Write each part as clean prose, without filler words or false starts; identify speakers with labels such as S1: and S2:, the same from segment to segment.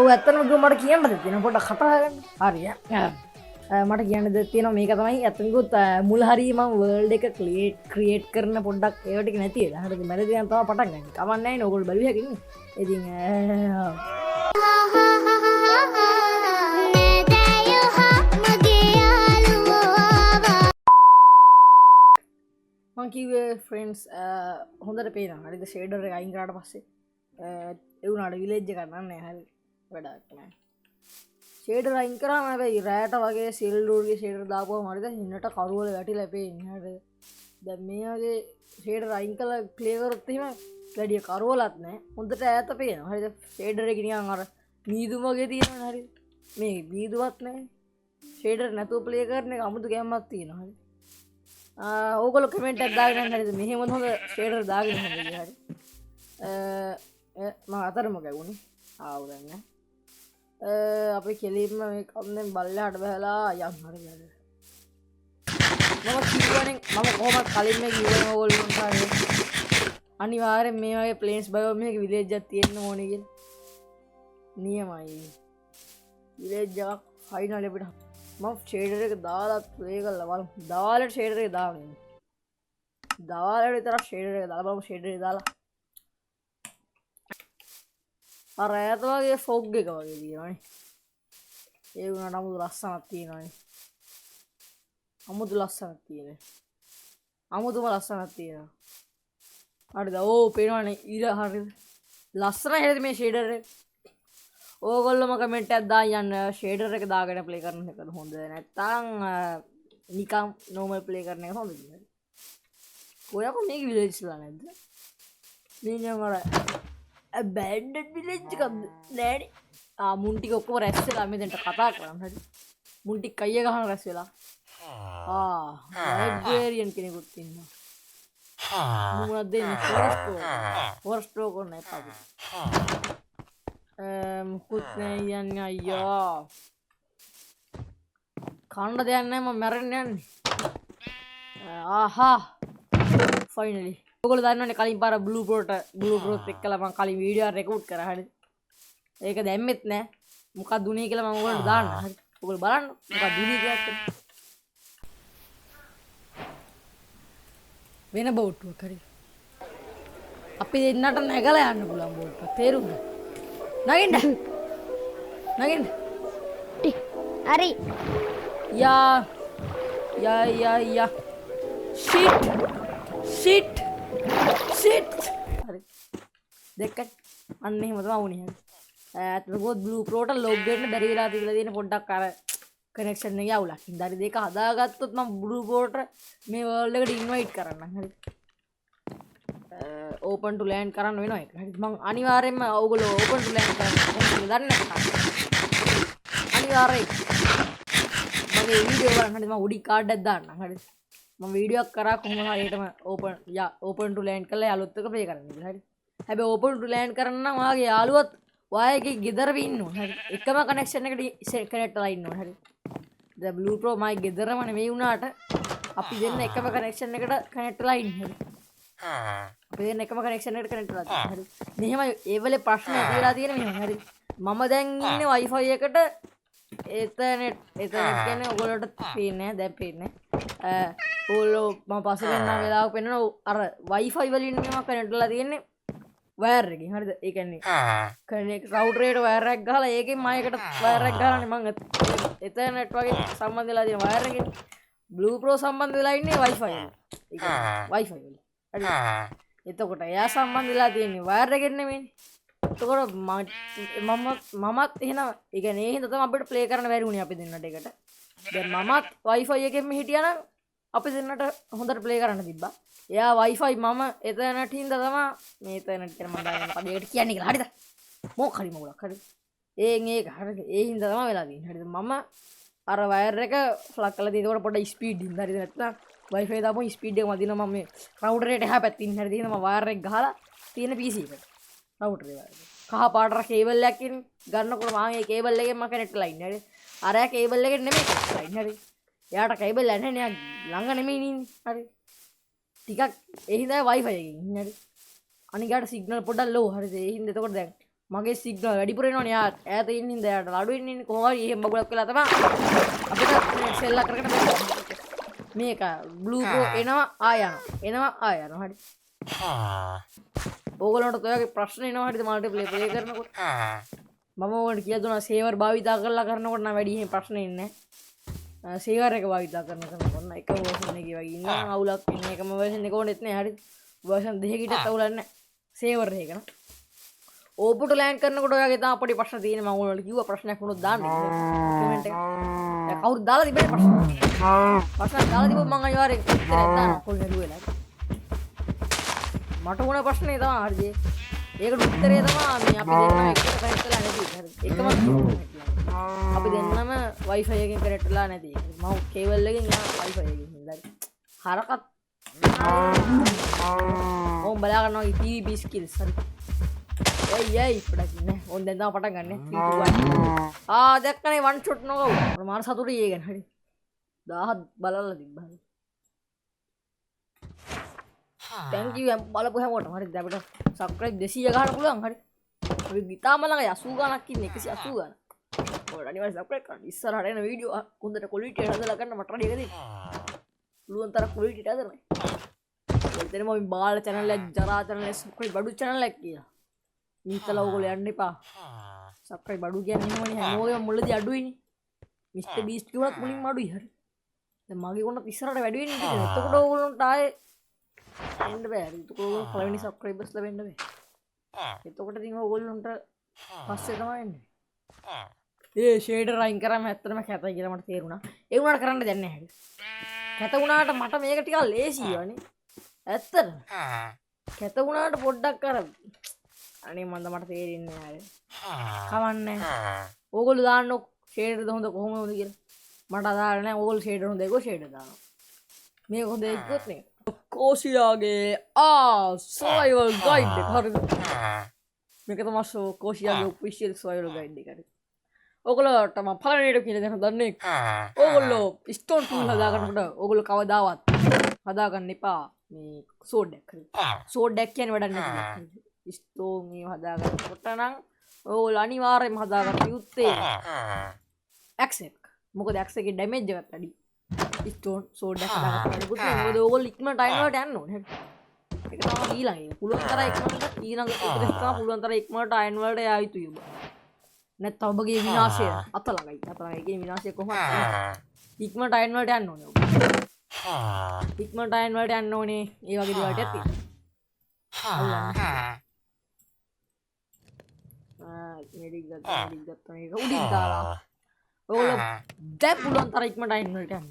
S1: ඔව් ඇත්තටම කිව්ව මට කියන්න දෙන්න පොඩ්ඩක් කතා කරන්න. හරිය. මට කියන්න දෙයක් තියෙනවා මේක තමයි ඇත්තටම මුල හරිය මම වර්ල්ඩ් එක ක්‍රියේට් කරන පොඩ්ඩක් ඒවට ටික නැති වෙලා. හරිද? මැද දින තමයි පටන් ගන්න. කමක් නැහැ නේ ඕගොල්ලෝ බැලුවා කින්නේ. ඉතින් මං කිව්වේ ෆ්‍රෙන්ඩ්ස් හොඳට පේනවා. හරිද? ෂේඩර් එක අයින් කරාට පස්සේ ඒ වුණාට විලේජ් එක ගන්නන්නේ හරි වැඩක් නෑ. ෂේඩර් අයින් කරාම හැබැයි රෑට වගේ සිල්ඩෝර්ගේ ෂේඩර් දාපුවම හරිද හින්නට කරුවල වැටිලා පේන්නේ. හරිද? දැන් මේ වගේ ෂේඩර් අයින් කරලා ප්ලේ කරොත් එහෙම වැඩි කරුවලත් නෑ. හොඳට ඈත පේනවා. හරිද? ෂේඩර් එක නිකන් අර මීදුම වගේ තියෙනවනේ. හරිද? මේ මීදුවත් නෑ. ෂේඩර් නැතුව ප්ලේ කරන එක අමුතු ගැම්මක් තියෙනවා. හරි. ඕගොල්ලෝ කමෙන්ට් එකක් දාගෙන හරිද? මෙහෙම හොඳ ෂේඩර් දාගෙන හරිද? හරි. මම අතරම ගැවුණේ ආවුදන්න අපි කෙලින්ම මේ කන්දෙන් බල්ලහට බහලා යන් හරිද මම කිව්වනේ මම කොහොමද කලින් මේ කිව්වනේ ඕගොල්ලන්ට හරිද අනිවාර්යෙන් මේ වගේ ප්ලේන්ස් බයෝ මේක විලේජ් එකක් තියෙන්න ඕනේ කියලා නියමයි විලේජ් එකක් ෆයිනල් අපිට මම ෂේඩර් එක දාලා ප්ලේ කරලා බලමු දාලා ෂේඩර් එක දාගන්න දාලා විතර ෂේඩර් එක දාලා බලමු ෂේඩර් එක දාලා අර ඈත වගේ ෆොග් එක වගේ තියෙනවානේ. ඒ වුණාට අමුතු ලස්සනක් තියෙනවානේ. අමුතු ලස්සනක් තියෙනවා. අමුතුම ලස්සනක් තියෙනවා. හරිද? ඕ පේනවනේ ඉර හරිද? ලස්සනයි හරිද මේ ෂේඩර් එක? ඕගොල්ලෝම කමෙන්ට් එකක් දාන්න ෂේඩර් එක දාගෙන ප්ලේ කරන එකද හොඳ නැත්නම් නිකම් නෝමල් ප්ලේ කරන එක හොඳද? ඔයාක මේක විලේජ්ලා නැද්ද? මේ නමර බෑන්ඩඩ් විලේජ් එකක් නෑනේ. මුන් ටික ඔක්කොම රැස් වෙලා මෙතනට කතා කරන්න. හරි. මුන් ටික කයිය ගහන රැස් වෙලා. ලයිබ්‍රේරියන් කෙනෙකුත් ඉන්නවා. මොනවද දෙන්නේ? ෆොරස්ටෝ කරන්න එපා. මුකුත් නෑ යන්නේ අයියා. කන්න දෙයක් නෑ මම මැරෙන්න යන්නේ. ෆයිනලි ඔයගොල්ලෝ දන්නවනේ කලින් පාර බ්ලූ ප්‍රෝත් එක්කලා මම කලින් වීඩියෝ එක රෙකෝඩ් කරා හරිද? ඒක දැම්මෙත් නෑ. මොකක්ද උනේ කියලා මම ඔයගොල්ලන්ට දාන්න. හරි. ඔයගොල්ලෝ බලන්න මොකක්ද උනේ කියලා. වෙන බෝට්ටුවක් හරි. අපි දෙන්නට නැගලා යන්න පුළුවන් බෝට්ටුවක්. තේරුණාද? නගින්න. නගින්න.
S2: හරි.
S1: යා shit හරි දෙකට අන්න එහෙම තමයි වුනේ හරි ඇත්තටම බ්ලූ ප්‍රෝට ලොග් වෙන්න බැරි වෙලා තිබිලා තියෙන පොඩ්ඩක් අර කනෙක්ෂන් එකේ අවුලක්. ඉතින් හරි දෙක හදාගත්තොත් මම බ්ලූ ප්‍රෝට මේ වර්ල්ඩ් එකට ඉන්වයිට් කරන්නම් හරි. ඕපන් ටු ලෑන්ඩ් කරන්න වෙනවා ඒක. හරි මම අනිවාර්යයෙන්ම ඕගොල්ලෝ ඕපන් ටු ලෑන්ඩ් කරන්න ඕනේ දන්නේ නැත්නම් අනිවාර්යයෙන් මගේ වීඩියෝ වල හරි මම උඩි කාඩ් එකක් දාන්නම් හරි. මම වීඩියෝ එකක් කරා කොහොම හරියටම ඕපන් ටු ලෑන්ඩ් කරලා යාළුවොත් එක්ක ප්ලේ කරන්න කියලා හරි. හැබැයි ඕපන් ටු ලෑන්ඩ් කරන්න නම් ඔයාගේ යාළුවොත් ඔයාගේ ගෙදරම ඉන්න ඕන හරි. එකම කනෙක්ෂන් එකට කනෙක්ට් වෙලා ඉන්න ඕන හරි. දැන් බ්ලූ ප්‍රෝ මගේ ගෙදරම නෙමෙයි වුණාට අපි දෙන්න එකම කනෙක්ෂන් එකට කනෙක්ට් වෙලා ඉන්න හරි. අපි දෙන්න එකම කනෙක්ෂන් එකට කනෙක්ට් වෙලා තියෙන හරි. මෙහෙම ඒ වෙලේ ප්‍රශ්න ඇති වෙලා තියෙන මෙහෙම හරි. මම දැන් ඉන්නේ Wi-Fi එකට එතනෙට් කියන්නේ ඔයගොල්ලෝට පේන්නේ නැහැ දැන් පේන්නේ ඕගොල්ලෝ මම පස්සේ වෙනා වෙලාවක පෙන්නන අර Wi-Fi වලින් මම කනෙක්ට් වෙලා තියෙන්නේ වයර් එකකින් හරිද ඒ කියන්නේ කනෙක්ට් රවුටර් එකට වයර් එකක් ගහලා ඒකෙන් මයිකට වයර් එකක් ගහලානේ මම එතනෙට් වගේ සම්බන්ධ වෙලා තියෙන වයර් එකකින් බ්ලූ ප්‍රෝ සම්බන්ධ වෙලා ඉන්නේ Wi-Fi වල ඒ කියන්නේ Wi-Fi වල හරිද එතකොට එයා සම්බන්ධ වෙලා තියෙන්නේ වයර් එකෙන් නෙමෙයිනේ එතකොට මමත් එහෙනම් ඒ කියන්නේ ඒ හින්දා තමයි අපිට ප්ලේ කරන්න බැරි වුණේ අපි දෙන්නට එකට. දැන් මමත් Wi-Fi එකෙන්ම හිටියා නම් අපි දෙන්නට හොඳට ප්ලේ කරන්න තිබ්බා. එයා Wi-Fi මම එතනට හින්දා තමයි මේ එතනට කියන මම දාගෙන පදේට කියන්නේ කියලා. හරිද? මොකක් හරි මොකක් හරි. ඒක හරිද? ඒ හින්දා තමයි වෙලා තියෙන්නේ. හරිද? මම අර වයර් එක ෆ්ලග් කරලා තියෙනකොට පොඩ්ඩක් ස්පීඩ් හින්දා හරිද නැත්නම් Wi-Fi දාපුවම ස්පීඩ් එක මදිනවා මම මේ රවුටර් එකට එහා පැත්තේ ඉන්න හරිද? මම වයර් එක ගහලා තියෙන PC එකට. රවුටර් එක. කහ පාට කේබල් එකකින් ගන්නකොට මම මේ කේබල් එකෙන් මම කනෙක්ට් වෙලා ඉන්නේ. හරි. අරයා කේබල් එකෙන් නෙමෙයි කනෙක්ට් වෙලා ඉන්නේ. හරි. එයාට කේබල් නැහැ නේ. ළඟ නෙමෙයි ඉන්නේ. හරි. ටිකක් ඒ හින්දා Wi-Fi එකකින් ඉන්නේ. හරි. අනිකාට සිග්නල් පොඩ්ඩක් ලෝ. හරිද? ඒ හින්දා එතකොට දැන් මගේ සිග්නල් වැඩිපුර එනවනේ යා ඈත ඉන්න ඉඳ යාට අඩු ඉන්න කොහොම හරි එහෙම බගුලක් වෙලා තමයි අපිට සෙල්ලා කරගෙන මේක බ්ලූ ප්‍රෝ එනවා ආය යනවා හරි ඕගොල්ලන්ට ඔයගේ ප්‍රශ්න එනවා හරිද මල්ටිප්ලේ ප්ලේ කරනකොට මම ඔයාලට කියලා දුන්නා සේවර් භාවිතා කරලා කරනකොට නම් වැඩි එහෙම ප්‍රශ්න එන්නේ නැහැ සේවර් එක භාවිතා කරනකොට නම් එක වර්ෂන් එකේ වගේ ඉන්න අවුලක් ඉන්නේ එකම වර්ෂන් එක ඕනෙත් නැහැ හරිද වර්ෂන් දෙකකට අවුලක් නැහැ සේවර් එක න ඕපුට ලෑන්ඩ් කරනකොට ඔයාගේ තාම පොඩි ප්‍රශ්න තියෙනවා මම ඔයාලට කිව්වා ප්‍රශ්නයක් වුණොත් දාන්න කමෙන්ට් එක කවුරුද දාලා තිබෙන්නේ ප්‍රශ්න දාලා තිබ්බොත් මම අනිවාර්යෙන් උත්තරයක් දාන්න කොල් නළුවෙලා මට වුණ ප්‍රශ්නේ තමයි හරිද ඒකට උත්තරේ තමයි මේ අපි දෙන්නම එකට කනෙක්ට් වෙලා නැති හරි එකම අපි දෙන්නම Wi-Fi එකෙන් කනෙක්ට් වෙලා නැති මම කේබල් එකෙන් යා Wi-Fi එකෙන් ඉඳලා හරකත් ඕම් බලා ගන්නවා TVP skills හරි යයි පොඩක් නේ ඕන් දැන් තමයි පටන් ගන්න 3 2 1 දැක්කනේ one shot නෝ මාර සතුටුයි ඒ ගැන හරි 1000 බලලා තිබ්බා thank you බලපු හැමෝටම හරිද අපිට subscribe 200 ගන්න පුළුවන් හරි අපි ගිතාම ළඟ 80 ගණක් ඉන්නේ 180 ගණන් ඔයාලා අනිවාර්යෙන් subscribe කරන්න ඉස්සරහට එන වීඩියෝ හොඳට quality එක හදලා ගන්න මට රෙඩි එකදී පුළුවන් තරම් quality එක හදන්න එතනම අපි බාල channel එක ජරා channel එක subscribe බඩු channel එක කියලා මීතලා ඔයගොල්ලෝ යන්න එපා subscribe බඩු කියන්නේ එහෙමනේ හැමෝගෙම මුලදී අඩුයිනේ Mr Beast කිව්වත් මුලින්ම අඩුයි හරි දැන් මගේ කොන්න ඉස්සරහට වැඩි වෙන්නේ ඉතින් එතකොට ඔයගොල්ලන්ට ආයේ එන්න බෑ හරි එතකොට ඔයගොල්ලෝ පළවෙනි subscribers ලැබෙන්න බෑ එතකොට ඉතින් ඔයගොල්ලන්ට පස්සේ තමයි එන්නේ ඒ ෂේඩර් අයින් කරාම ඇත්තටම කැතයි කියලා මට තේරුණා ඒ වුණාට කරන්න දෙයක් නැහැ හරි කැත වුණාට මට මේක ටිකක් ලේසියි වනේ ඇත්තට කැත වුණාට පොඩ්ඩක් අර අනේ මන්ද මට තේරෙන්නේ නැහැ කවන්නේ ඕගොල්ලෝ දාන්න ෂේඩර්ද හොඳ කොහොමද කියලා මට අදාළ නැහැ ඕගොල්ලෝ ෂේඩර් හොඳ ඒකෝ ෂේඩර් දානවා මේක හොඳ ඒකත් නේ කෝෂියාගේ සර්වයිවල් ගයිඩ් එක හරිද මේක තමයි කෝෂියාගේ ඔෆිෂියල් සර්වයිවල් ගයිඩ් එක හරි ඕගොල්ලෝට මම පළවෙනිට කියලා දෙන්න දන්නේ ඕගොල්ලෝ ස්ටෝන් ටූල් හදාගන්නකොට ඕගොල්ලෝ කවදාවත් හදාගන්න එපා මේ සෝඩ් එක හරි සෝඩ් එක කියන්නේ වැඩක් නැහැ ස්ටෝන් මේ හදාගන්නකොට නම් ඕගොල්ලෝ අනිවාර්යයෙන්ම හදාගන්න යුත්තේ ඇක්ස් එක මොකද ඇක්ස් එකේ ඩැමේජ් එකත් වැඩි ස්ටෝන් සෝඩ් එක හදාගන්න පුතේ මොකද ඕගොල්ලෝ ඉක්මනට අයින් වලට යන්න ඕනේ ඒක තමයි ඊළඟ එක පුළුවන් තරම් ඉක්මනට ඊළඟ එක තමයි පුළුවන් තරම් ඉක්මනට අයින් වලට යා යුතුයි ඔබ නැත්නම් ඔබගේ විනාශය අත ළඟයි ඒකේ විනාශය කොහොමද ඉක්මනට අයින් වලට යන්න ඕනේ ඔබ ඉක්මනට අයින් වලට යන්න ඕනේ ඒ වගේ දේවල්ට ඇති මෙඩික් ගත්තා මේක උඩින් දාලා ඔයගොල්ලෝ දැන් පුළුවන් තරම් ඉක්මනට අයින් වලට යන්න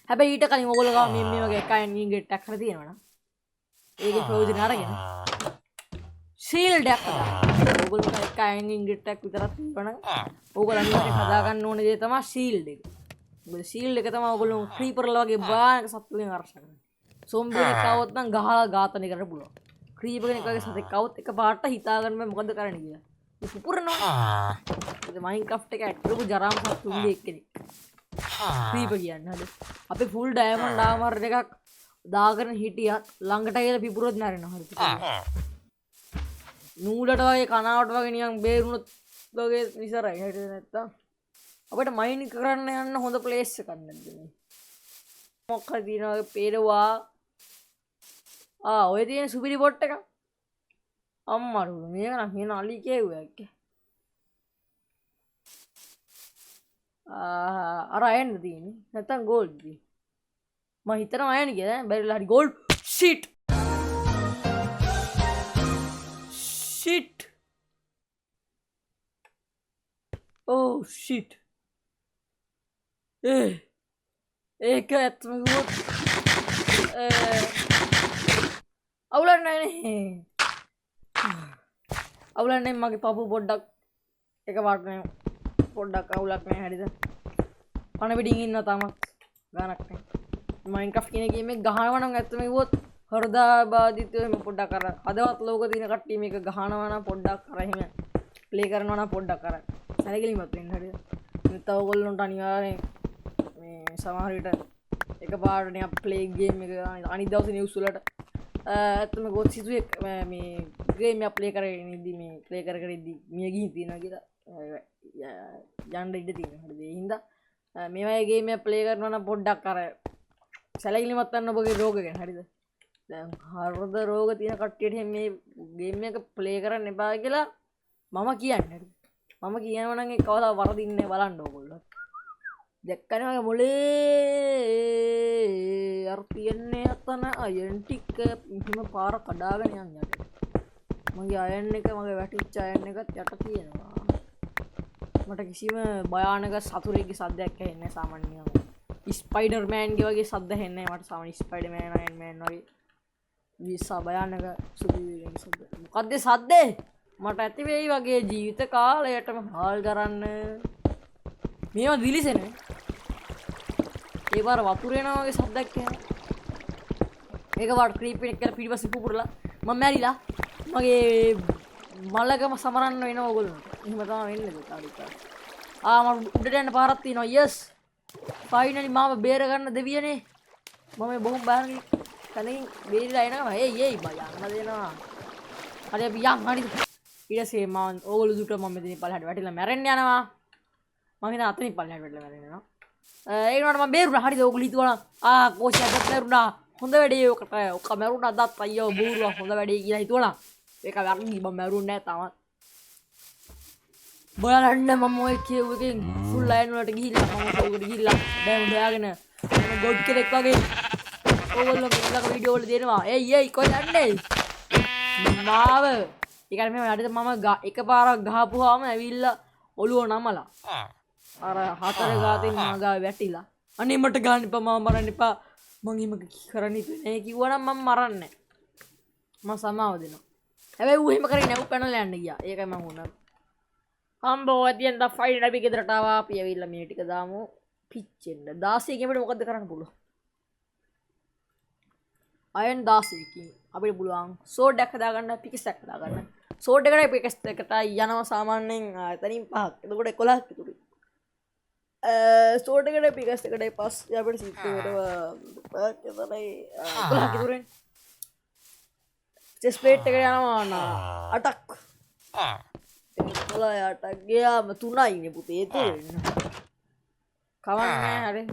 S1: හැබැයි ඊට කලින් ඔයගොල්ලෝ ගාව මේ වගේ එකයින් ඉන්ග්‍රේඩ් එකක් හරි තියෙනවා නම් ඒකේ ප්‍රයෝජන අරගෙන ශීල්ඩ් එකක් හදාගන්න. ඔයගොල්ලෝ එකයින් ඉන්ග්‍රේඩ් එකක් විතරක් තිබ්බනම් ඔයගොල්ලෝ අනිවාර්යෙන් හදාගන්න ඕනේ දේ තමයි ශීල්ඩ් එක. මොකද ශීල්ඩ් එක තමයි ඔයගොල්ලෝ ක්‍රීපර්ලා වගේ භයානක සත්තුන්ගෙන් ආරක්ෂා කරන්නේ. සොම්බි කෙනෙක් આવොත් නම් ගහලා ඝාතනය කරන්න පුළුවන්. ක්‍රීපර් කෙනෙක් වගේ සතෙක් આવොත් එක පාට හිතා ගන්න බෑ මොකද කරන්නේ කියලා. ඒ පුපුරනවා. ඒක මයින්ක්‍රාෆ්ට් එක ඇඩ් කරපු ජරාම සත්තුන්ගේ එක්කෙනෙක්. ක්‍රීපර් කියන්නේ හරි. අපි ෆුල් ඩයමන්ඩ් ආමර් එකක් දාගෙන හිටියත් ළඟට ගිහලා පිපුරොත් නැරෙනවා හරි. නූලට වගේ කනාවට වගේ නිකන් බේරුණොත් වගේ විසරයි හිටියේ නැත්තම් අපිට මයින් කරන්න යන්න හොඳ ප්ලේස් එකක් නැද්ද මේ මොකක්ද දිනවගේ පේරවා ඔය තියෙන සුපිරි බොට් එක අම්මරු මේක නම් කියන අලි කේව්වක් අර අයන්න තියෙන්නේ නැත්තම් ගෝල්ඩ් දී මම හිතනවා අයන්න කියලා බැරිලා හරි gold sheet shit oh shit ඒක ඇත්තම කිව්වොත් අවුලක් නැහැ අවුලක් නැහැ මගේ පපු පොඩ්ඩක් එක පාට නේ පොඩ්ඩක් අවුලක් නැහැ හරිද පණ පිටින් ඉන්න තාම ගානක් නැහැ මයින්ක්‍රාෆ්ට් කියන ගේම් එක ගහනවා නම් ඇත්තම කිව්වොත් හෘදා බාධිත එහෙම පොඩ්ඩක් අර හදවත් ලෝක දින කට්ටිය මේක ගහනවා නම් පොඩ්ඩක් අර එහෙම ප්ලේ කරනවා නම් පොඩ්ඩක් අර සැලකිලිමත් වෙන්න හරිද නැත්නම් ඔයගොල්ලන්ට අනිවාර්යෙන් මේ සමහර විට එකපාරට නිකන් ප්ලේ ගේම් එක අනිත් දවසේ නිවුස් වලට ඇත්තම ගොත් සිතුවේ මේ ගේම් එකක් ප්ලේ කරගෙන ඉද්දි මේ ප්ලේ කර කර ඉද්දි මිය ගිහින් තියෙනවා කියලා යන්න ඉඩ තියෙනවා. හරිද? ඒ හින්දා මේ වගේ ගේම් එකක් ප්ලේ කරනවා නම් පොඩ්ඩක් අර සැලකිලිමත් වෙන්න ඔබගේ රෝග ගැන. හරිද? දැන් හෘද රෝග තියෙන කට්ටියට මේ ගේම් එක ප්ලේ කරන්න එපා කියලා මම කියන්නේ. හරිද? මම කියනවා නම් ඒක කවදා වරදින්නේ බලන්න ඕගොල්ලෝ. දැක්කනේ මගේ මොලේ අර තියන්නේ අතන අයන් ටික හිම පාර කඩාගෙන යන යට. මගේ අයන් එක මගේ වැටිච්ච අයන් එකත් යට තියෙනවා. මට කිසිම භයානක සතුරෙක්ගේ සද්දයක් ඇහෙන්නේ නැහැ සාමාන්‍යයෙන්. ස්පයිඩර්මෑන් ගේ වගේ සද්ද ඇහෙන්නේ නැහැ මට සාමාන්‍ය ස්පයිඩර්මෑන් අයන් මෑන් වගේ විසා භයානක සුදුවිලෙන් සද්ද. මොකද්ද සද්දේ? මට ඇති වෙයි වගේ ජීවිත කාලයටම හාල් කරන්න. මේවා දිලිසෙන්නේ. ඒ පාර වතුර එනවා වගේ සද්දයක් එනවා. ඒක වාට ක්‍රීප් එකක් කියලා පිටිපස්සේ පුපුරලා මම මැරිලා. මගේ මලකම සමරන්න වෙනවා ඕගොල්ලෝ. එහෙම තමයි වෙන්නේ තාරික. මම උඩට යන්න පාරක් තියෙනවා. යස්. ෆයිනලි මාව බේර ගන්න දෙවියනේ. මම මේ බොහොම බාහිරින් තනින් බේරිලා එනවා. එයි යන්න දෙනවා. හරි අපි යන් හරි. ඊට පස්සේ මම ඕගොල්ලෝ දුට මම මෙතනින් පල්ලෙහාට වැටිලා මැරෙන්න යනවා. මම හිතා අතනින් පල්ලෙහාට වැටිලා මැරෙනවා. ඒ වුණාට මම බේරුණා. හරිද? ඕගොල්ලෝ හිතුවා කෝෂියක් මැරුණා. හොඳ වැඩේ ඔකට. ඔක මැරුණා දත් අයියෝ බූරුවා හොඳ වැඩේ කියලා හිතුණා. ඒක වැරදි. මම මැරුන්නේ නැහැ තාම. බලන්න මම ඔය කියව එකෙන් ෆුල් ලයින් වලට ගිහිල්ලා මම ඔකට ගිහිල්ලා දැන් හොයාගෙන ගොඩ් කෙනෙක් වගේ ඕගොල්ලෝ ඊළඟ වීඩියෝ වල දෙනවා. එයි කොහෙද යන්නේ? මාව ඒකට මේ වැඩට මම එකපාරක් ගහපුවාම ඇවිල්ලා ඔළුව නමලා අර හතර ගාතෙන් මගා වැටිලා අනේ මට ගන්න එපා මම මරන්න එපා මං එහෙම කරන්න හිතුවේ නෑ කිව්වනම් මම මරන්නේ මම සමාව දෙනවා. හැබැයි ඌ එහෙම කරේ නෑ ඌ පැනලා යන්න ගියා. ඒකයි මං උනා. අම්බෝ ඇතියෙන් ද ෆයිනල් අපි ගෙදරට ආවා. අපි ඇවිල්ලා මේ ටික දාමු පිච්චෙන්න. 16 ගෙමඩ මොකද්ද කරන්න පුළුවන්? අයන් 16 කින් අපිට පුළුවන් සෝඩ් එකක් හදාගන්න පිකස් එකක් හදාගන්න. සෝඩ් එකට පිකස් එකට යනවා සාමාන්‍යයෙන් එතනින් 5ක්. එතකොට 11ක් ඉතුරුයි. සෝඩ් එකට පිකස් එකට පස්සේ අපිට සිත් වෙනවා 5ක් තමයි 11ක් ඉතුරුනේ. චෙස් ප්ලේට් එකට යනවා 8ක්. 8ක් ගියාම 3යි නේ පුතේ ඉතුරුනේ. කවන්නේ හරි.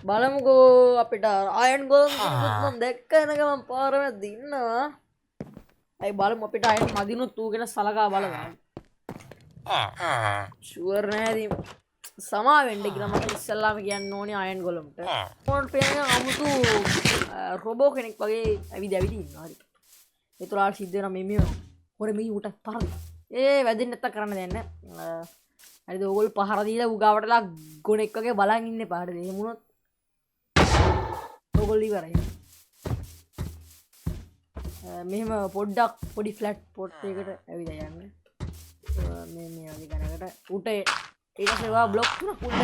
S1: බලමුකෝ අපිට අයන් ගෝල් මම දැක්ක එනකම පාර මැද ඉන්නවා. අයි බලමු අපිට අයන් මදිනුත් ඌ ගැන සලකා බලමු. ෂුවර් නෑදී සමා වෙන්න කියලා මම ඉස්සල්ලාම කියන්න ඕනේ අයන් ගොලම්ට. මොන් පේන අමුතු රොබෝ කෙනෙක් වගේ ඇවිද ඉන්නවා. හරි. ඒතරාල් සිද්ධ වෙනවා මේ හොර මේ උට පරද. වැදෙන්න නැත්තම් කරන්න දෙන්න. හරිද ඕගොල්ලෝ පහර දීලා ඌ ගාවටලා ගොනෙක් වගේ බලන් ඉන්නේ පාරේ. එහෙම වුණොත් ඕගොල්ලෝ ඉවරයි. මෙහෙම පොඩ්ඩක් පොඩි ෆ්ලැට් පොට් එකකට ඇවිල්ලා යන්න. මේ වගේ ගණකට උට ඊට පස්සේ බ්ලොක් තුනක් උඩ.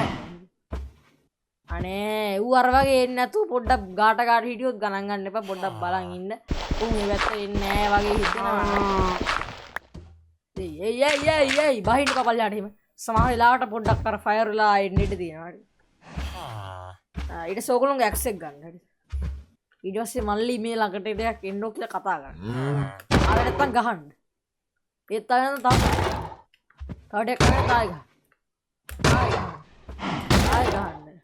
S1: අනේ ඌ අර වගේ එන්නේ නැතුව පොඩ්ඩක් ගාට හිටියොත් ගණන් ගන්න එපා. පොඩ්ඩක් බලන් ඉන්න. උන් මේ පැත්තේ එන්නේ නැහැ වගේ හිතනවා. එයි බහින්න කපල්ලාට එහෙම. සමහර වෙලාවට පොඩ්ඩක් අර ෆයර් වෙලා එන්න ඉඩ තියෙනවා. හරි. ඊට පස්සේ ඕගොල්ලෝගේ ඇක්සස් එක ගන්න. හරි. ඊට පස්සේ මල්ලි මේ ළඟට එකක් එන්නෝ කියලා කතා කරන්න. ආවෙ නැත්තම් ගහන්න. ඒත් ආයෙ තව ඩෙක් කරලා ආයෙ ගහන්න. ආයෙ ගහන්න.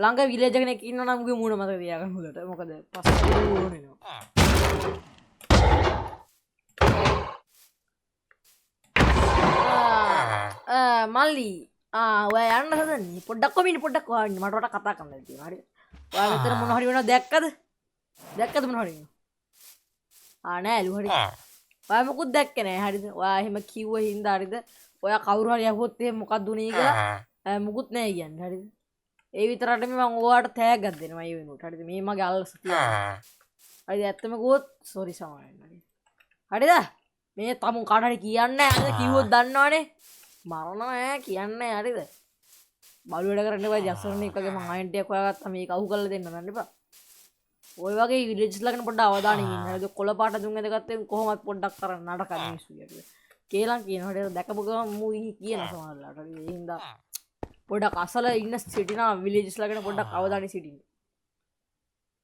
S1: ළඟ විලේජ් එකක ඉන්නවා නම් උගේ මූණ මතක තියාගන්න හොදට. මොකද පස්සේ ඕනෙනවා. මල්ලි ඔය යන්න හදන්නේ පොඩ්ඩක් කොමින් පොඩ්ඩක් වාන්න මට වට කතා කරන්න තියෙනවා. හරි. ඔයා මෙතන මොන හරි වෙනවද දැක්කද? දැක්කද මොන හරි? නෑ ලු හරි. ඔයා මොකුත් දැක්කේ නෑ. හරිද? ඔයා එහෙම කිව්ව හින්දා හරිද? ඔයා කවුරු හරි අහුවොත් එහෙම මොකක්ද උනේ කියලා මොකුත් නෑ කියන්නේ. හරිද? ඒ විතරට මම ඔයාට තෑග්ගක් දෙනවා ඒ වෙනුවට. හරිද? මේ මගේ අල්ලස තියෙනවා. හරිද? ඇත්තම කිව්වොත් සෝරි සමාවෙන්න. හරිද? හරිද? මේ තමුන් කාට හරි කියන්නේ නැහැ. කිව්වොත් දන්නවනේ. මරනවා ඈ කියන්නේ හරිද? බලු වැඩ කරන්න එපා. ජස්සරණ එක වගේ මම අයන්ට් එකක් හොයාගත්තා. මේක අහු කරලා දෙන්න ගන්න එපා. ඔය වගේ විලේජ්ස් ලගෙන පොඩ්ඩක් අවධානයෙන් ඉන්න. හරිද? කොළ පාට දුන් ඇදගත්තේ කොහොමවත් පොඩ්ඩක් කරන්න නඩක මිනිස්සු හරිද? කේලම් කියනවා. හරිද? දැකපු ගමන් මූවි කියන සමහරලාට. හරිද? ඒ හින්දා පොඩ්ඩක් අසල ඉන්න සිටිනා විලේජ්ස් ලගෙන පොඩ්ඩක් අවධානයෙන් සිටින්න.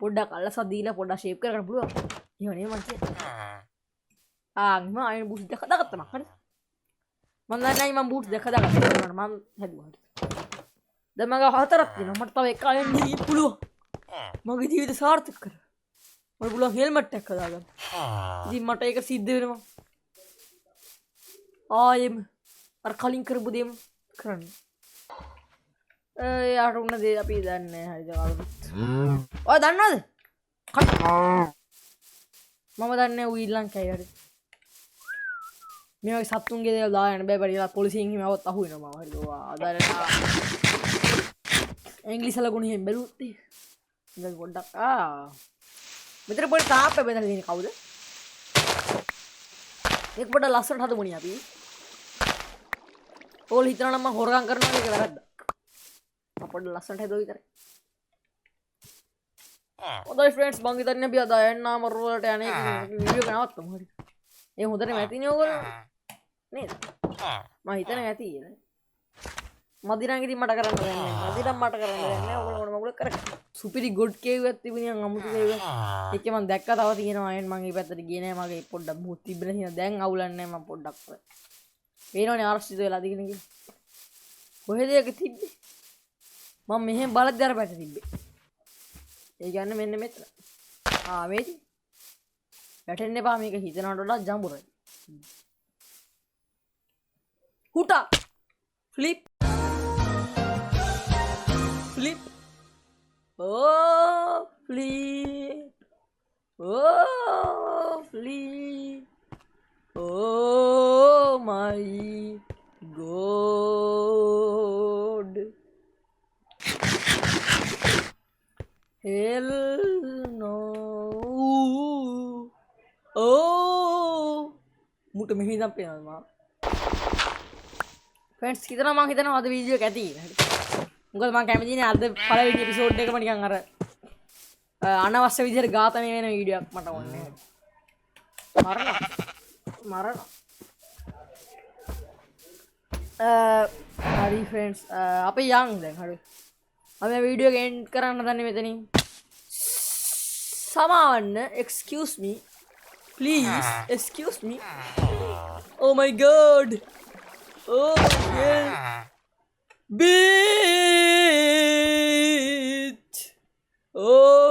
S1: පොඩ්ඩක් අල්ලස දීලා පොඩ්ඩක් ෂේප් කරගන්න පුළුවන්. එහෙමනේ මං කියන්නේ. මම අයින බූට් දෙක හදාගත්තා මං හරි. මං දන්නේ මම බූට් දෙක හදාගත්තා මම හැදුවා. දැන් මම හතරක් දෙනවා මට තව එක අයින් දෙන්න පුළුවන්. මගේ ජීවිතය සාර්ථක කර. මට පුළුවන් හෙල්මට් එකක් හදාගන්න. ඉතින් මට ඒක සිද්ධ වෙනවා. ආයෙම අර කලින් කරපු දේම කරන්න. යාට උන්න දේ අපි දන්නේ නැහැ හරිද කවුරුත්. ඔය දන්නවද? මම දන්නේ ඌ ඊළඟ කයි හරි. මේ වගේ සත්තුන්ගේ දේවල් දාන්න බෑ බඩියලා පොලිසියෙන් හිමවත් අහු වෙනවා මම හරිද. ඔයා අදාලට ඉංග්‍රීසි ලකුණු එහෙම බැලුවොත් ඉතින් පොඩ්ඩක් මෙතන පොඩි තාප්පේ බෙදලා තියෙන්නේ කවුද? මේක පොඩ්ඩක් ලස්සනට හදමුනේ අපි. ඕල් හිතනවා නම් මම හොරගම් කරනවා ඒක වැරද්දක්. මම පොඩ්ඩක් ලස්සනට හදුවා විතරයි. හොඳයි ෆ්‍රෙන්ඩ්ස් මං හිතන්නේ අපි අද යන්නා මර වලට යන්නේ වීඩියෝ එක නවත්තමු හරි. ඒ හොඳටම ඇතිනේ ඕගොල්ලෝ. නේද? මම හිතන්නේ ඇති කියලා. මදිරන් ඉතින් මට කරන්න දෙන්නේ නැහැ. මදිරන් මට කරන්න දෙන්නේ නැහැ. ඕගොල්ලෝ මොන මොකද කරන්නේ? සුපිරි ගොඩ් කේව්වක් තිබුණේ නම් අමුතු කේව්වක්. ඒක මම දැක්කා තව තියෙනවා අයන් මම මේ පැත්තට ගියේ නැහැ. මගේ පොඩ්ඩක් මුත් තිබ්බලා තියෙනවා. දැන් අවුලන්නේ නැහැ මම පොඩ්ඩක්. පේනවනේ ආරක්ෂිත වෙලා දිගින කියලා. කොහෙද ඒක තිබ්බේ? මම මෙහෙම බලද්දි අර පැත්තට තිබ්බේ. ඒ කියන්නේ මෙන්න මෙතන. මේක. වැටෙන්න එපා මේක හිතනවට වඩා ජඹුරයි. හුටා. Flip. Flip. Flip. Flip. my god. Hell no. මුට මෙහි ඉඳන් පේනවා මම. ෆ්‍රෙන්ඩ්ස් හිතනවා මම හිතනවා අද වීඩියෝ එක ඇති කියලා. මොකද මම කැමතිනේ අද පළවෙනි එපිසෝඩ් එකම නිකන් අර අනවශ්‍ය විදිහට ඝාතනය වෙන වීඩියෝ එකක් මට ඕනේ. මරණ. හරි ෆ්‍රෙන්ඩ්ස් අපි යන් දැන් හරි. අපි වීඩියෝ එක එන්ඩ් කරන්න දන්නේ මෙතනින්. සමාවන්න excuse me. Please, excuse me. Oh my god. Oh yeah. Bitch. Oh.